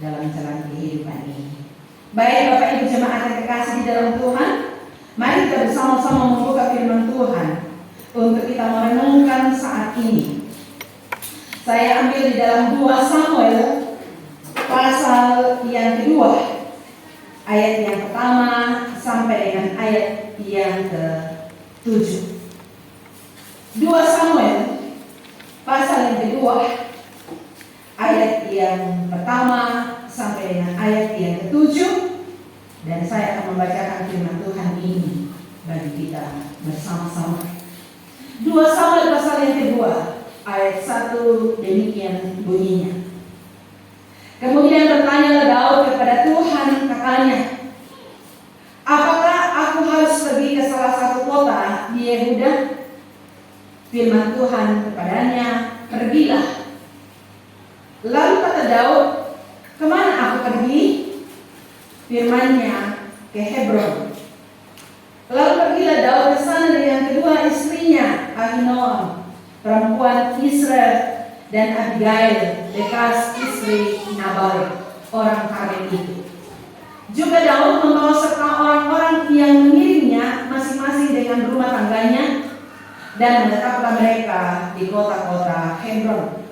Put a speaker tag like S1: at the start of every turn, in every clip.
S1: dalam jalan kehidupan ini. Baik Bapak Ibu jemaat yang terkasih di dalam Tuhan, mari kita bersama-sama membuka firman Tuhan untuk kita merenungkan saat ini. Saya ambil di dalam 2 Samuel pasal yang kedua, ayat yang pertama sampai dengan ayat yang ke-7. 2 Samuel pasal yang kedua, ayat yang pertama sampai dengan ayat yang ke-7, dan saya akan membacakan firman Tuhan ini bagi kita bersama-sama. 2 Samuel pasal yang kedua, ayat 1 demikian bunyinya. Kemudian bertanyalah Daud kepada Tuhan, katanya, apakah aku harus pergi ke salah satu kota di Yehuda? Firman Tuhan kepadanya, pergilah. Lalu kata Daud, kemana aku pergi? Firman-Nya, ke Hebron. Lalu pergilah Daud ke sana dengan kedua istrinya, Ahinoam, perempuan Israel, dan Abigail, bekas istri Nabal, orang Karmel itu. Juga Daud membawa serta orang-orang yang mengiringnya masing-masing dengan rumah tangganya, dan menetaplah mereka di kota-kota Hebron.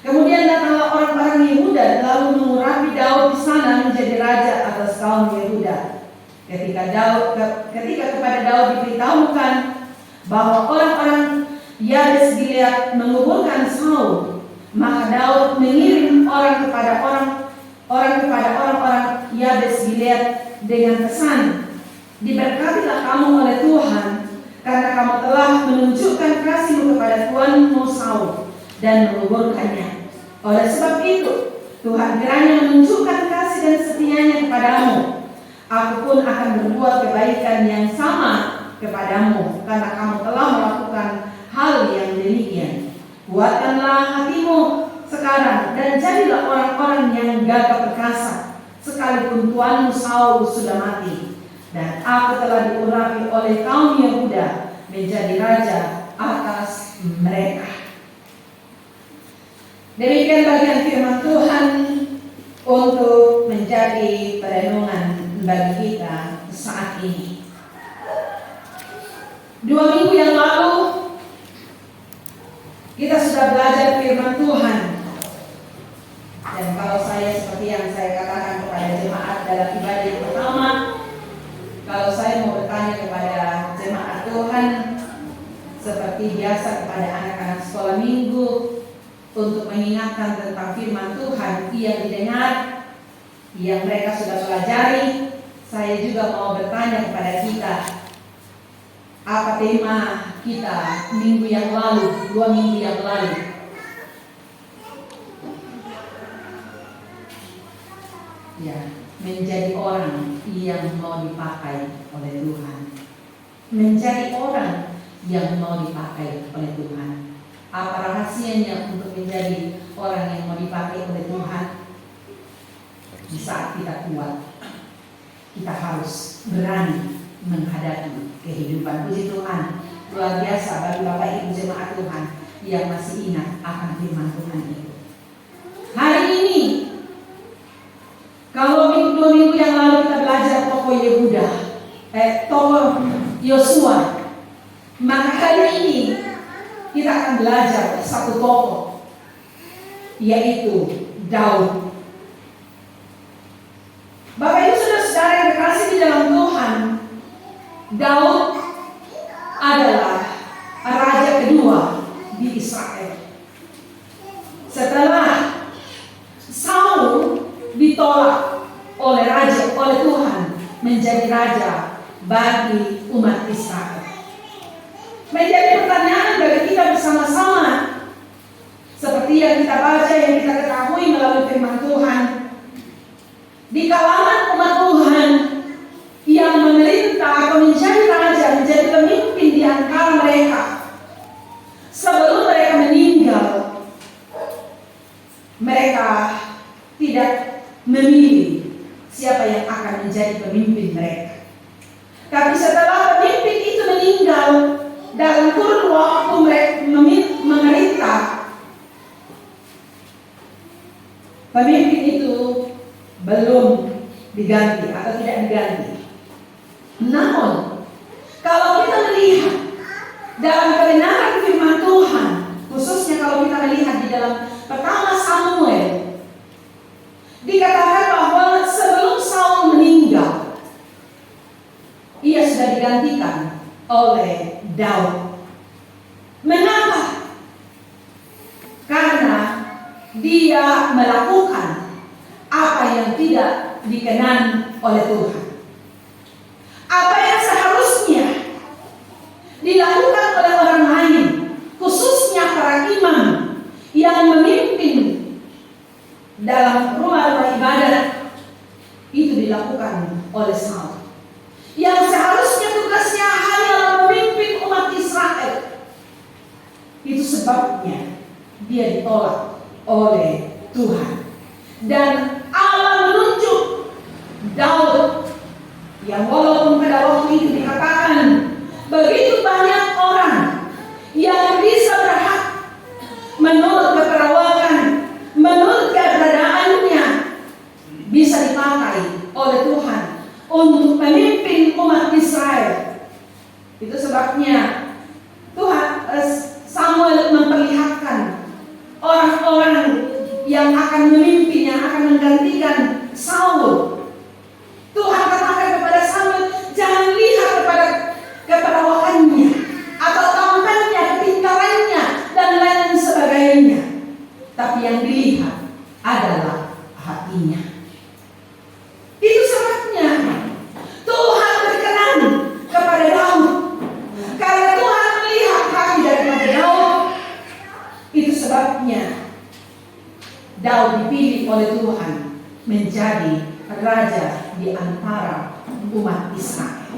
S1: Kemudian datanglah orang-orang Yehuda lalu mengurapi Daud di sana menjadi raja atas kaum Yehuda. Ketika kepada Daud diberitahukan bahwa orang-orang Yabes Gilead menguburkan Saul, maka Daud mengirim orang kepada orang-orang Yabes Gilead dengan pesan, diberkatilah kamu oleh Tuhan, karena kamu telah menunjukkan kasihmu kepada Tuanmu Saul dan menguburkannya. Oleh sebab itu, Tuhan kiranya menunjukkan kasih dan setianya kepadamu. Aku pun akan berbuat kebaikan yang sama kepadamu, karena kamu telah melakukan hal yang demikian. Kuatkanlah hatimu sekarang dan jadilah orang-orang yang gagah perkasa, sekalipun tuanmu Saul sudah mati, dan aku telah diurapi oleh kaum Yehuda menjadi raja atas mereka. Demikian bagian firman Tuhan untuk menjadi perenungan bagi kita saat ini. 2 minggu yang lalu kita sudah belajar firman Tuhan. Dan kalau saya seperti yang saya katakan kepada jemaat dalam ibadah yang pertama, kalau saya mau bertanya kepada jemaat Tuhan seperti biasa kepada anak-anak sekolah minggu untuk mengingatkan tentang firman Tuhan yang didengar, yang mereka sudah pelajari, saya juga mau bertanya kepada kita, apa tema kita minggu yang lalu, 2 minggu yang lalu? Ya, menjadi orang yang mau dipakai oleh Tuhan. Menjadi orang yang mau dipakai oleh Tuhan. Apa rahasianya untuk menjadi orang yang mau dipakai oleh Tuhan? Di saat kita kuat, kita harus berani menghadapi kehidupan. Puji Tuhan, luar biasa bagi Bapak Ibu jemaat Tuhan yang masih ingat akan firman Tuhan itu. Hari ini, kalau 2 minggu yang lalu kita belajar tokoh Yehuda, tokoh Yosua, maka hari ini kita akan belajar satu tokoh, yaitu Daud. Bapak Ibu saudara-saudara yang dikasihi di dalam Tuhan, Daud adalah raja kedua di Israel. Setelah Saul ditolak oleh Tuhan menjadi raja bagi umat Israel. Menjadi pertanyaan bagi kita bersama-sama, seperti yang kita baca, yang kita ketahui melalui firman Tuhan, di kalangan umat Tuhan yang memerintah atau menjadi raja, menjadi pemimpin di antara mereka, sebelum mereka meninggal, mereka tidak memilih siapa yang akan menjadi pemimpin mereka. Tapi setelah pemimpin itu meninggal, dalam kurun waktu mereka memerintah, pemimpin itu belum diganti atau tidak diganti. Namun, kalau kita melihat dalam kebenaran firman Tuhan, khususnya kalau kita melihat di dalam pertama Samuel, dikatakan bahwa sebelum Saul meninggal, ia sudah digantikan oleh Daud. Mengapa? Karena dia melakukan apa yang tidak dikenal oleh Tuhan. Apa yang seharusnya dilakukan oleh orang lain, khususnya para imam yang memimpin dalam rumah-rumah ibadat, itu dilakukan oleh Saul. Yang seharusnya tugasnya hanya memimpin umat Israel. Itu sebabnya dia ditolak oleh Tuhan. Dan Allah menunjuk Daud, yang walaupun pada waktu itu dikatakan begitu banyak orang yang bisa berhak menurut keperawakan, menurut keberadaannya, bisa dipakai oleh Tuhan untuk memimpin umat Israel. Itu sebabnya Tuhan Samuel memperlihatkan orang-orang yang akan memimpin, yang akan menggantikan Saul. Tuhan katakan kepada Samuel, jangan lihat kepada keperawakannya atau tampannya, kepintarannya dan lain sebagainya, tapi yang dilihat adalah hatinya. Itu sebabnya Tuhan berkenan kepada Daud. Karena Tuhan melihat hati daripada Daud, itu sebabnya Daud dipilih oleh Tuhan menjadi raja di antara umat Israel.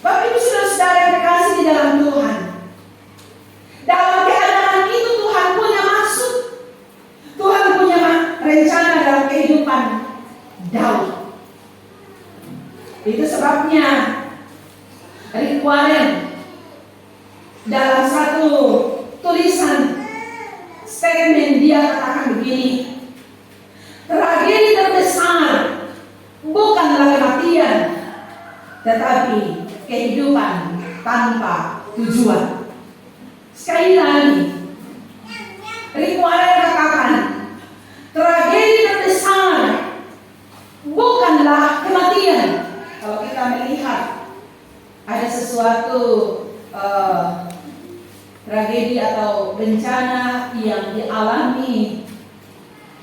S1: Bapak Ibu saudara-saudara yang terkasih di dalam Tuhan, dalam keadaan itu Tuhan punya maksud, Tuhan punya rencana dalam kehidupan Daud. Itu sebabnya Rick Warren dalam satu tulisan statement dia katakan begini, tragedi terbesar bukanlah kematian, tetapi kehidupan tanpa tujuan. Sekali lagi, Rick Warren katakan, tragedi terbesar bukanlah kematian. Kalau kita melihat ada sesuatu tragedi atau bencana yang dialami,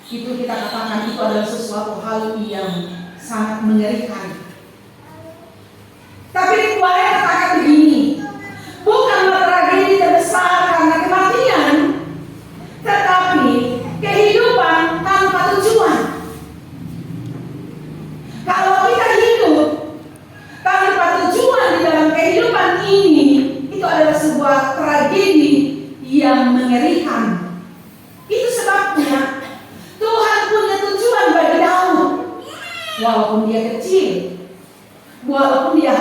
S1: itu kita katakan itu adalah sesuatu hal yang sangat mengerikan. Tapi Tuhan katakan begini, bukanlah tragedi terbesar karena kematian, tetapi kehidupan tanpa tujuan. Kalau kita hidup tanpa tujuan di dalam kehidupan ini, itu adalah sebuah tragedi yang mengerikan. Itu sebabnya Tuhan punya tujuan bagi Daud. Walaupun dia kecil, walaupun dia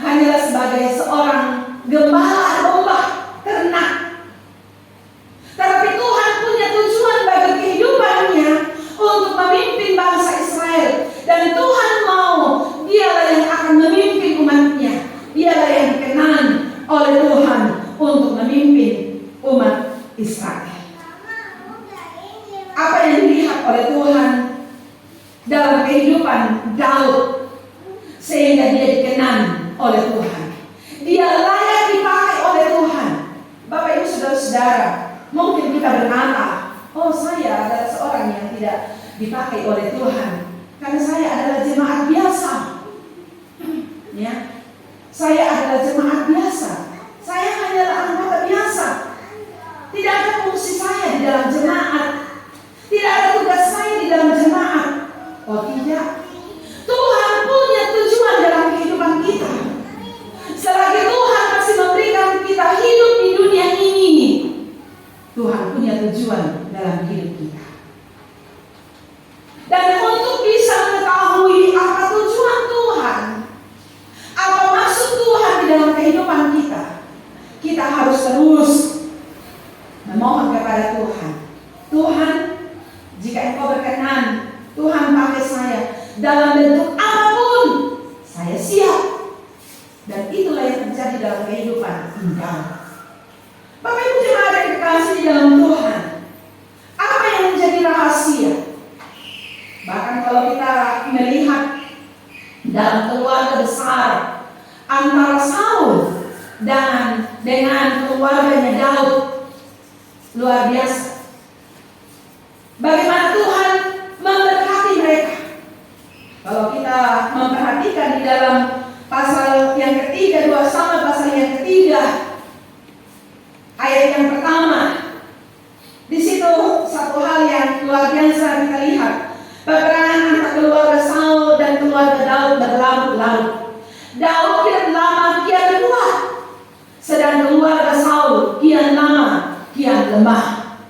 S1: hanyalah sebagai seorang gembala domba ternak, tetapi Tuhan punya tujuan bagi kehidupannya untuk memimpin bangsa Israel. Dan Tuhan mau dialah yang akan memimpin umatnya. Dialah yang dikenal oleh Tuhan untuk memimpin umat Israel. Apa yang dilihat oleh Tuhan dalam kehidupan Daud sehingga dia dikenal oleh Tuhan, dia layak dipakai oleh Tuhan. Bapak Ibu saudara-saudara, mungkin kita berkata, oh saya adalah seorang yang tidak dipakai oleh Tuhan karena saya adalah jemaat biasa. Ya, saya adalah jemaat biasa. Saya hanyalah anggota biasa. Tidak ada fungsi saya di dalam jemaat. Tidak ada tugas saya di dalam jemaat. Oh tidak. Tuhan punya tujuan dalam kehidupan kita. Selagi Tuhan masih memberikan kita hidup di dunia ini, Tuhan punya tujuan dalam hidup kita. Dan untuk bisa mengetahui apa tujuan Tuhan, apa maksud Tuhan di dalam kehidupan kita, kita harus terus memohon kepada Tuhan. Tuhan, jika Engkau dalam bentuk apapun, saya siap. Dan itulah yang terjadi dalam kehidupan Daud. Bapak Ibu jemaat yang dikasihi di dalam Tuhan, apa yang menjadi rahasia? Bahkan kalau kita melihat dalam keluarga besar antara Saul dengan keluarganya Daud, luar biasa. Bagaimana Tuhan memberkati mereka. Kalau kita memperhatikan di dalam pasal yang ketiga, 2 Samuel pasal yang ketiga, ayat yang pertama, di situ satu hal yang luar biasa kita lihat. Peperangan antara keluarga Saul dan keluarga Daud berlarut-larut. Daud kian lama kian kuat, sedang keluarga Saul kian lama kian lemah.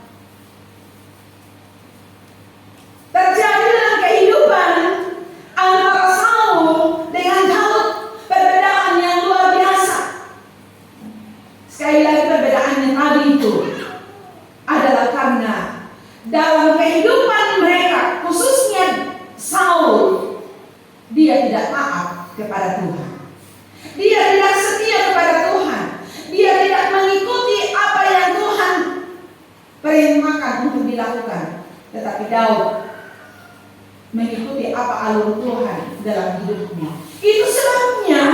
S1: Terjadi dalam kehidupan antara Saul dengan Daud perbedaan yang luar biasa. Sekali lagi perbedaannya tadi itu adalah karena dalam kehidupan mereka, khususnya Saul, dia tidak taat kepada Tuhan. Dia tidak setia kepada Tuhan. Dia tidak mengikuti apa yang Tuhan perintahkan untuk dilakukan. Tetapi Daud mengikuti apa alur Tuhan dalam hidupnya. Itu sebabnya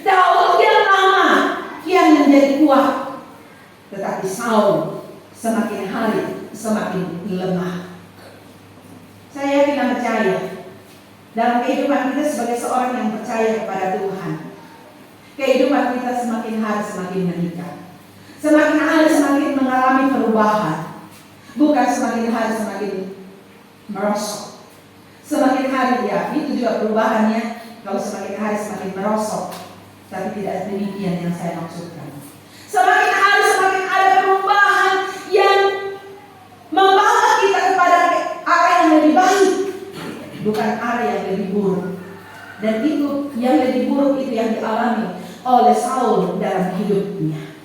S1: Daud kian lama kian menjadi kuat, tetapi Saul semakin hari semakin lemah. Saya yakin dan percaya dalam kehidupan kita sebagai seorang yang percaya kepada Tuhan, kehidupan kita semakin hari semakin meningkat, semakin hari semakin mengalami perubahan, bukan semakin hari semakin merosot. Semakin hari ya, itu juga perubahannya. Kalau semakin hari semakin merosot, tapi tidak demikian yang saya maksudkan. Semakin hari semakin ada perubahan yang membawa kita kepada arah yang lebih baik, bukan arah yang lebih buruk. Dan itu yang lebih buruk itu yang dialami oleh Saul dalam hidupnya.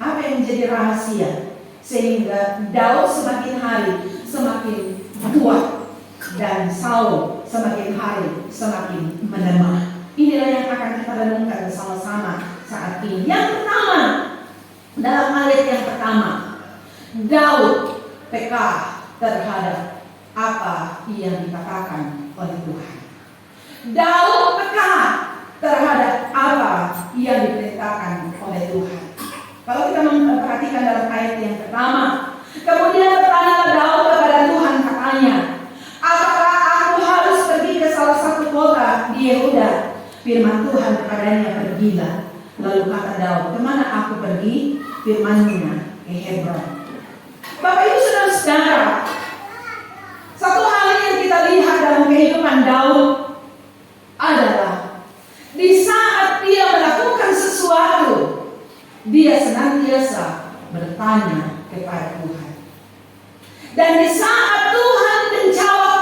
S1: Apa yang menjadi rahasia sehingga Daud semakin hari semakin kuat dan Saul semakin hari semakin melemah? Inilah yang akan kita renungkan bersama-sama saat ini. Yang pertama, dalam ayat yang pertama, Daud peka terhadap apa yang dikatakan oleh Tuhan. Daud peka terhadap apa yang diperintahkan oleh Tuhan. Kalau kita memperhatikan dalam ayat yang pertama, kemudian bertanyalah Daud kepada Tuhan, katanya, apakah aku harus pergi ke salah satu kota di Yehuda? Firman Tuhan kepadanya, pergilah. Lalu kata Daud, kemana aku pergi? Firman-Nya, ke Hebron. Bapak Ibu saudara-saudara, satu hal yang kita lihat dalam kehidupan Daud adalah di saat dia melakukan sesuatu, dia senantiasa bertanya kepada Tuhan. Dan di saat Tuhan menjawab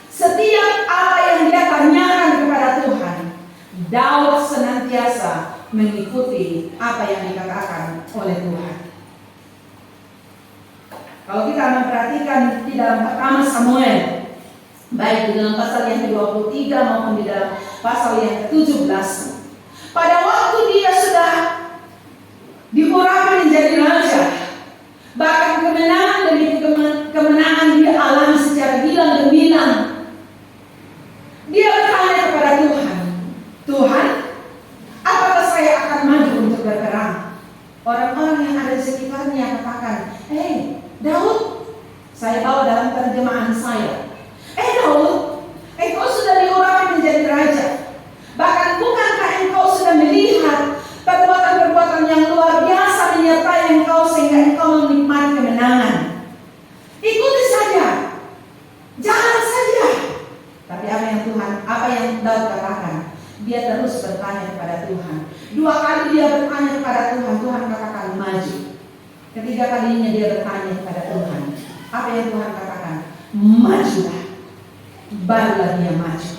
S1: setiap apa yang dia tanyakan kepada Tuhan, Daud senantiasa mengikuti apa yang dikatakan oleh Tuhan. Kalau kita memperhatikan di dalam pertama Samuel, baik di dalam pasal yang ke-23 maupun di dalam pasal yang ke-17, pada waktu dia sudah diurapi menjadi raja, bahkan kemenangan demi kemenangan dia alami secara gilang gemilang, dia bertanya kepada Tuhan, Tuhan, apakah saya akan maju untuk berperang? Orang-orang yang ada di sekitarnya katakan, Daud, saya bawa dalam terjemahan saya, Daud, engkau sudah diurapi menjadi raja. Bahkan bukankah engkau sudah melihat perbuatan-perbuatan yang luar biasa menyertai engkau sehingga engkau menikmati kemenangan? Ikuti saja, jalan saja. Tapi apa yang Daud katakan? Dia terus bertanya kepada Tuhan. 2 kali dia bertanya kepada Tuhan, Tuhan katakan maju. Ketiga kalinya dia bertanya kepada Tuhan. Apa yang Tuhan katakan? Majulah. Barulah dia maju.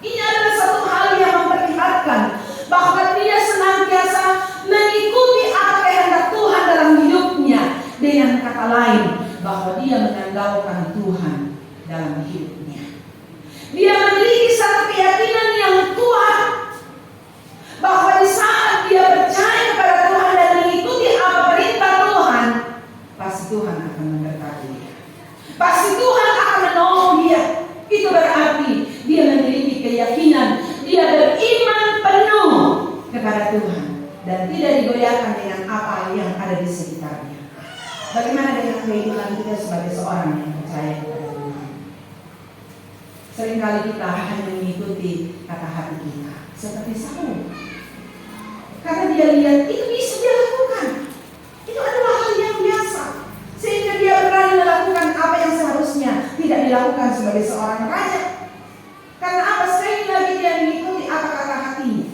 S1: Ini adalah satu hal yang memperlihatkan bahwa dia senantiasa mengikuti apa kehendak Tuhan dalam hidupnya. Dengan kata lain, bahwa dia mengandalkan Tuhan dalam hidupnya. Dia Bagaimana dengan kehidupan kita sebagai seorang yang percaya kepada Tuhan? Seringkali kita hanya mengikuti kata hati kita, seperti Saul. Karena dia lihat itu bisa dia lakukan, itu adalah hal yang biasa, sehingga dia berani melakukan apa yang seharusnya tidak dilakukan sebagai seorang raja. Karena apa? Sekali lagi dia mengikuti apa kata hatinya,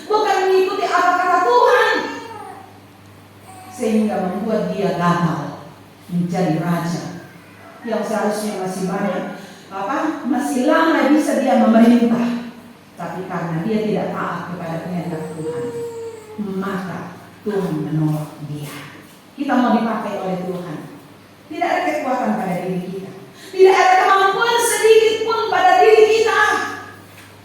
S1: bukan mengikuti apa kata Tuhan, sehingga membuat dia gagal menjadi raja yang seharusnya masih banyak masih lama bisa dia memerintah, tapi karena dia tidak taat kepada kehendak Tuhan, maka Tuhan menolak dia. Kita mau dipakai oleh Tuhan, tidak ada kekuatan pada diri kita, tidak ada kemampuan sedikit pun pada diri kita,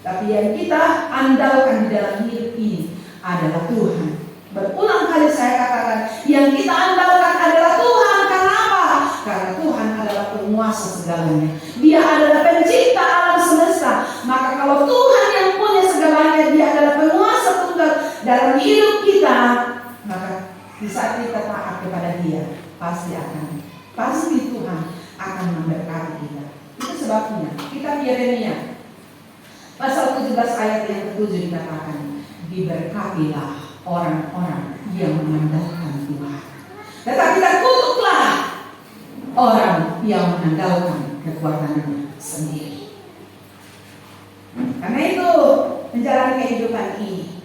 S1: tapi yang kita andalkan di dalam hidup ini adalah Tuhan. Berulang kali saya katakan, yang kita andalkan adalah Tuhan. Karena apa? Karena Tuhan adalah penguasa segalanya. Dia adalah pencipta alam semesta. Maka kalau Tuhan yang punya segalanya, dia adalah penguasa tunggal dalam hidup kita, maka di saat kita taat kepada dia, pasti Tuhan akan memberkati kita. Itu sebabnya kita Yeremia pasal 17 ayat yang ke-7 dikatakan, diberkatilah orang-orang yang mengandalkan Tuhan, tetapi terkutuklah orang yang mengandalkan kekuatannya sendiri. Karena itu menjalani kehidupan ini,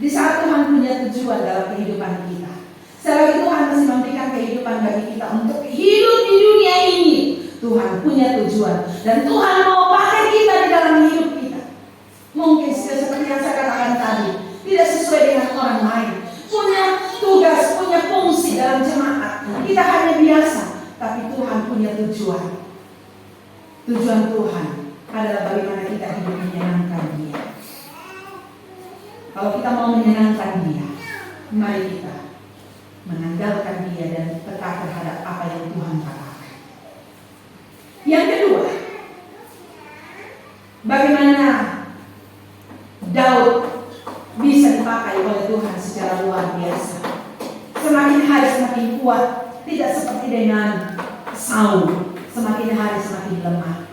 S1: di saat Tuhan punya tujuan dalam kehidupan kita, selagi Tuhan masih memberikan kehidupan bagi kita untuk hidup di dunia ini, Tuhan punya tujuan dan Tuhan mau pakai kita di dalam hidup kita. Mungkin seperti yang saya katakan tadi, tidak sesuai dengan orang lain, punya tugas, punya fungsi dalam jemaat. Kita hanya biasa, tapi Tuhan punya tujuan. Tujuan Tuhan adalah bagaimana kita hidup menyenangkan Dia. Kalau kita mau menyenangkan Dia, mari kita mengandalkan Dia dan peka terhadap apa yang Tuhan katakan. Yang kedua, bagaimana Daud bisa dipakai oleh Tuhan secara luar biasa. Semakin hari semakin kuat, tidak seperti dengan Saul, semakin hari semakin lemah.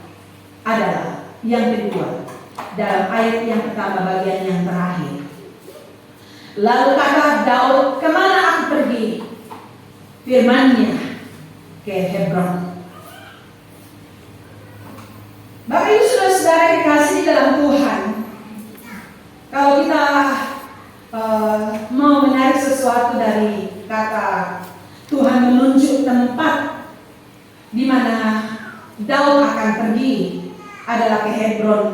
S1: Adalah yang kedua, dalam ayat yang pertama bagian yang terakhir. Lalu kata Daud, kemana aku pergi? Firman-Nya ke Hebron. Bapak Ibu saudara dikasih dalam Tuhan, kalau kita mau menarik sesuatu dari kata Tuhan menunjuk tempat di mana Daud akan pergi adalah ke Hebron.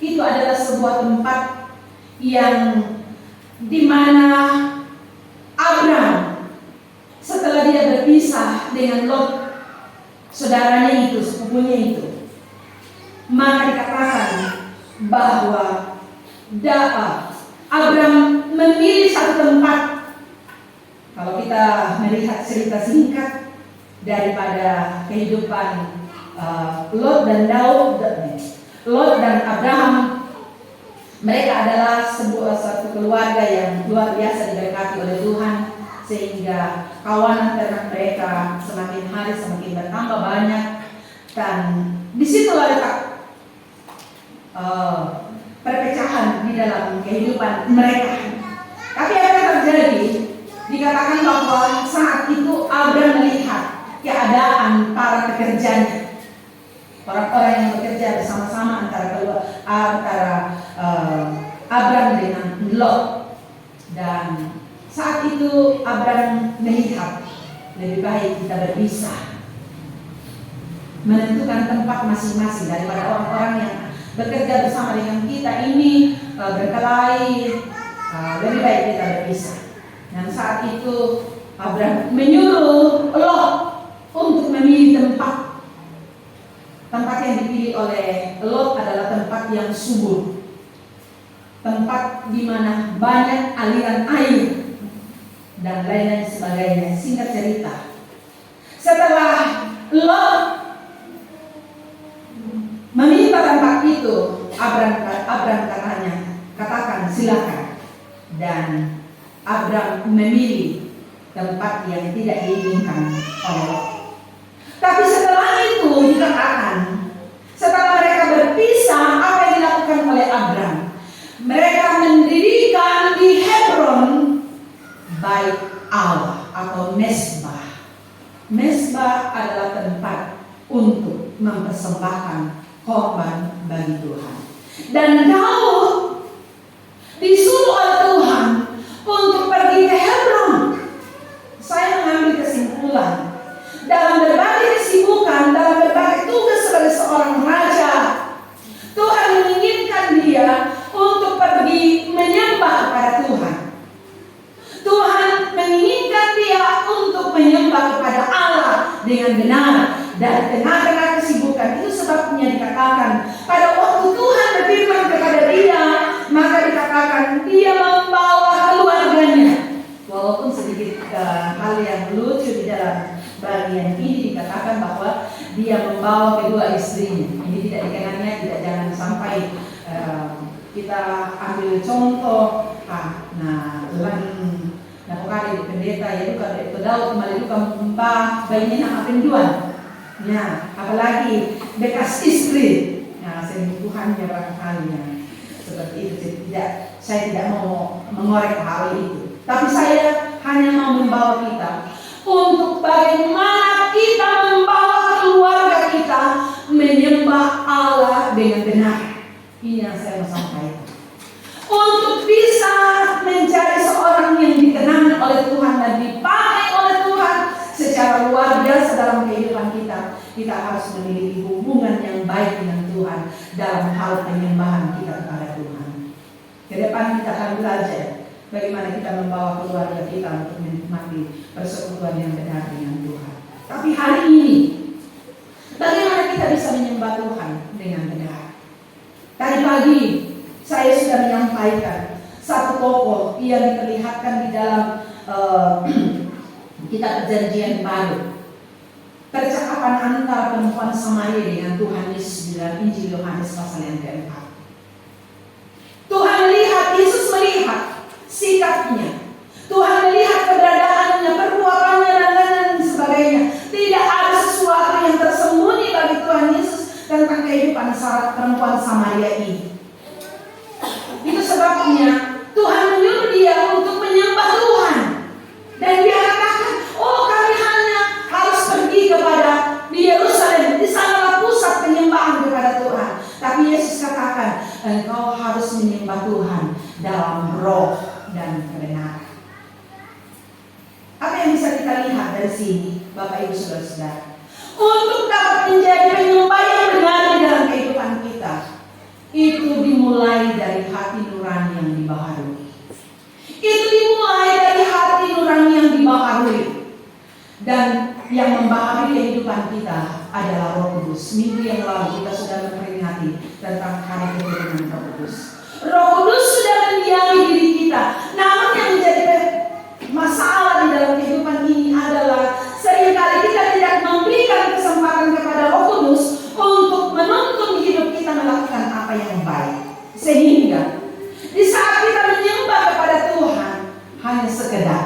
S1: Itu adalah sebuah tempat yang di mana Abraham setelah dia berpisah dengan Lot, saudaranya itu, sepupunya itu, maka dikatakan bahwa Abraham memilih satu tempat. Kalau kita melihat cerita singkat daripada kehidupan Lot dan Abraham, mereka adalah satu keluarga yang luar biasa diberkati oleh Tuhan, sehingga kawanan ternak mereka semakin hari semakin bertambah banyak, dan disitulah letak perpecahan di dalam kehidupan mereka. Tapi apa yang terjadi? Dikatakan bahwa saat itu Abraham melihat keadaan para pekerjanya, orang-orang yang bekerja bersama-sama antara Abraham dengan Lot, dan saat itu Abraham melihat lebih baik kita berpisah, menentukan tempat masing-masing daripada orang-orang yang bekerja bersama dengan kita ini berkelahi, lebih baik kita berpisah. Dan saat itu Abraham menyuruh Lot untuk memilih tempat. Tempat yang dipilih oleh Lot adalah tempat yang subur, tempat di mana banyak aliran air dan lain-lain sebagainya. Singkat cerita, setelah Lot meminta tempat itu, Abraham katakan silakan, dan Abraham memilih tempat yang tidak diinginkan oleh sorga adalah tempat untuk mempersembahkan korban bagi Tuhan. Dan Daud disuruh oleh Tuhan untuk pergi ke Hebron. Saya mengambil kesimpulan dalam berbagai kesibukan, dalam berbagai tugas sebagai seorang raja, Tuhan menginginkan dia untuk pergi menyembah kepada Tuhan. Tuhan menginginkan dia untuk menyembah kepada Allah dengan benar. Dan tengah-tengah kesibukan itu sebabnya dikatakan pada waktu Tuhan berfirman kepada dia, maka dikatakan dia membawa keluarganya. Walaupun sedikit hal yang lucu di dalam bagian ini dikatakan bahwa dia membawa kedua istrinya. Ini tidak dikenalnya, tidak, jangan sampai kita ambil contoh. Pokoknya pendeta ya duka itu Daud kembali duka mbah bayinya nama penjual. Ya, apalagi bekas istri. Nah, Tuhan ya barangkali ya. Seperti itu saya tidak mau mengorek hal itu. Tapi saya hanya mau membawa kita untuk bagaimana kita membawa keluarga kita menyembah Allah dengan benar. Ini yang saya mau sampaikan. Untuk bisa menjadi seorang yang dikenal oleh Tuhan dan dipakai oleh Tuhan secara luar biasa dalam kehidupan kita, kita harus memiliki hubungan yang baik dengan Tuhan dalam hal penyembahan kita kepada Tuhan. Ke depan kita akan belajar bagaimana kita membawa keluarga kita untuk menikmati persekutuan yang benar dengan Tuhan. Tapi hari ini, bagaimana kita bisa menyembah Tuhan dengan benar? Tadi pagi saya sudah menyampaikan satu tokoh yang diperlihatkan di dalam kitab Perjanjian Baru. Percakapan antara perempuan Samaria dengan Tuhan Yesus di dalam Injil Yohanes pasal yang keempat. Tuhan melihat, Yesus melihat sikapnya. Tuhan melihat keberadaannya, perbuatannya dan lain sebagainya. Tidak ada sesuatu yang tersembunyi bagi Tuhan Yesus tentang kehidupan perempuan Samaria ini. Itu sebabnya Tuhan menyuruh dia untuk menyembah Tuhan. Dan dia katakan, oh kami hanya harus pergi kepada di Yerusalem. Di sanalah pusat penyembahan kepada Tuhan. Tapi Yesus katakan, engkau harus menyembah Tuhan dalam roh dan kebenaran. Apa yang bisa kita lihat dari sini, Bapak Ibu Saudara-saudara? Untuk dapat menjadi penyembah yang benar di dalam kehidupan kita, itu dimulai dari hati nurani yang dibaharui. Itu dimulai dari hati nurani yang dibaharui. Dan yang membaharui kehidupan kita adalah Roh Kudus. Minggu yang lalu kita sudah memperingati tentang hari keturunan Roh Kudus. Roh Kudus sudah mendiami diri kita. Namun yang menjadi masalah di dalam kehidupan ini adalah seringkali kita tidak memberikan kesempatan kepada Roh Kudus untuk menuntun hidup kita melakukan apa yang baik. Sehingga di saat kita menyembah kepada Tuhan hanya sekedar.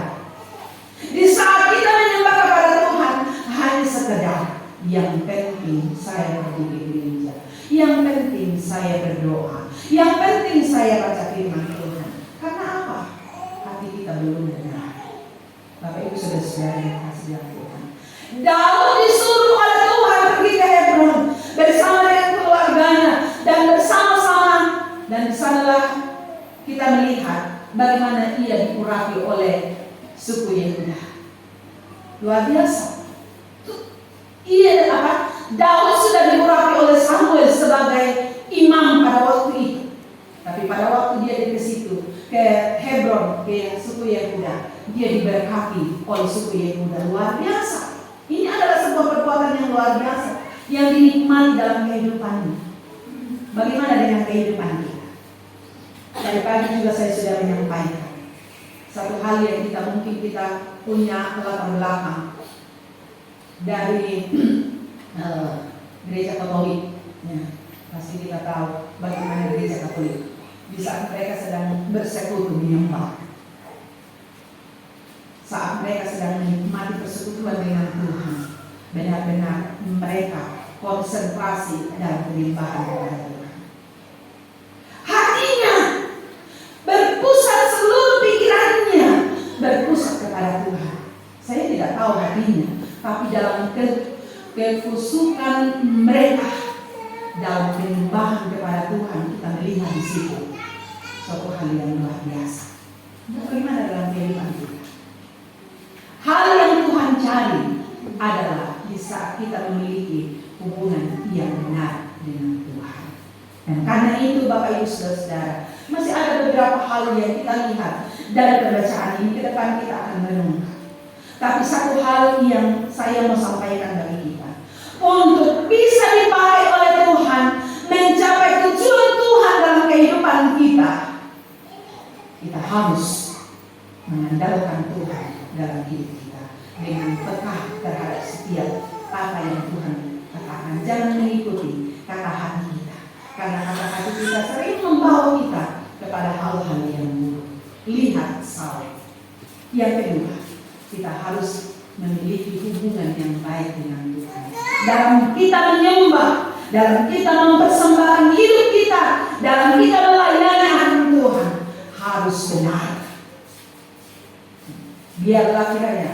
S1: Di saat kita menyembah kepada Tuhan hanya sekedar. Yang penting saya pergi ke gereja. Yang penting saya berdoa. Yang penting saya baca firman Tuhan. Karena apa? Hati kita belum benar. Bapak Ibu Saudara-saudara yang kasih Tuhan. Daud disuruh oleh Tuhan pergi ke Hebron bersama dengan keluarganya dan bersama-sama, dan di sanalah kita melihat bagaimana ia diurapi oleh suku Yehuda. Luar biasa. Daud sudah diurapi oleh Samuel sebagai imam pada waktu itu. Tapi pada waktu dia ke situ, ke Hebron, ke suku Yehuda, dia diberkati oleh suku Yehuda. Luar biasa. Ini adalah sebuah perbuatan yang luar biasa yang dinikmati dalam kehidupannya. Bagaimana dengan kehidupan kita? Tadi pagi juga saya sudah menyampaikan satu hal yang mungkin kita punya latar belakang dari gereja Katolik. Ya, pasti kita tahu bagaimana gereja Katolik di saat mereka sedang bersekutu menyembah, saat mereka sedang menikmati persekutuan dengan Tuhan, benar-benar mereka konsentrasi dalam penyembahan kepada Tuhan. Hatinya berpusat, seluruh pikirannya berpusat kepada Tuhan. Saya tidak tahu hatinya, tapi dalam kekusukan mereka, dalam penyembahan kepada Tuhan, kita melihat di situ suatu hal yang luar biasa. Bagaimana dalam kehidupan kita? Hal yang Tuhan cari adalah di saat kita memiliki hubungan yang benar dengan Tuhan. Dan karena itu Bapak Ibu Saudara, masih ada beberapa hal yang kita lihat dari pembacaan ini. Ke depan kita akan merenungkan. Tapi satu hal yang saya mau sampaikan bagi kita, untuk bisa dipakai oleh Tuhan mencapai tujuan Tuhan dalam kehidupan kita, kita harus mengandalkan Tuhan dalam hidup kita dengan peka terhadap setiap apa yang Tuhan katakan. Jangan mengikuti kata hati kita, karena kata hati kita sering membawa kita kepada hal-hal yang buruk. Lihat Saul. Yang kedua, kita harus memiliki hubungan yang baik dengan Tuhan. Dalam kita menyembah, dalam kita mempersembahkan hidup kita, dalam kita melayani akan Tuhan, harus benar. Biarlah kiranya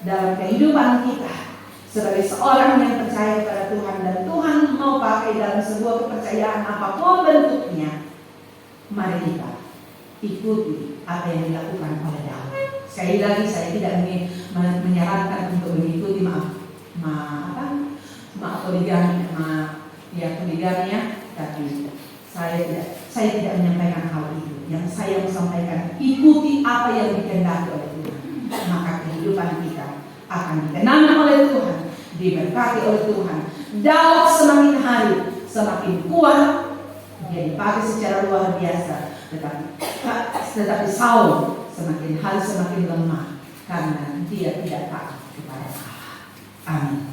S1: dalam kehidupan kita sebagai seorang yang percaya kepada Tuhan, dan Tuhan mau pakai dalam sebuah kepercayaan apapun bentuknya, mari kita ikuti apa yang dilakukan oleh Daud. Sekali lagi saya tidak menyarankan untuk mengikuti poligami, tapi saya tidak menyampaikan hal itu. Yang saya sampaikan, ikuti apa yang dikehendaki oleh Tuhan, maka kehidupan kita akan dikenang oleh Tuhan, diberkati oleh Tuhan. Daud semakin hari semakin kuat, dia dipakai secara luar biasa, tetapi Saul semakin hari semakin lemah karena dia tidak taat kepada Allah. Amin.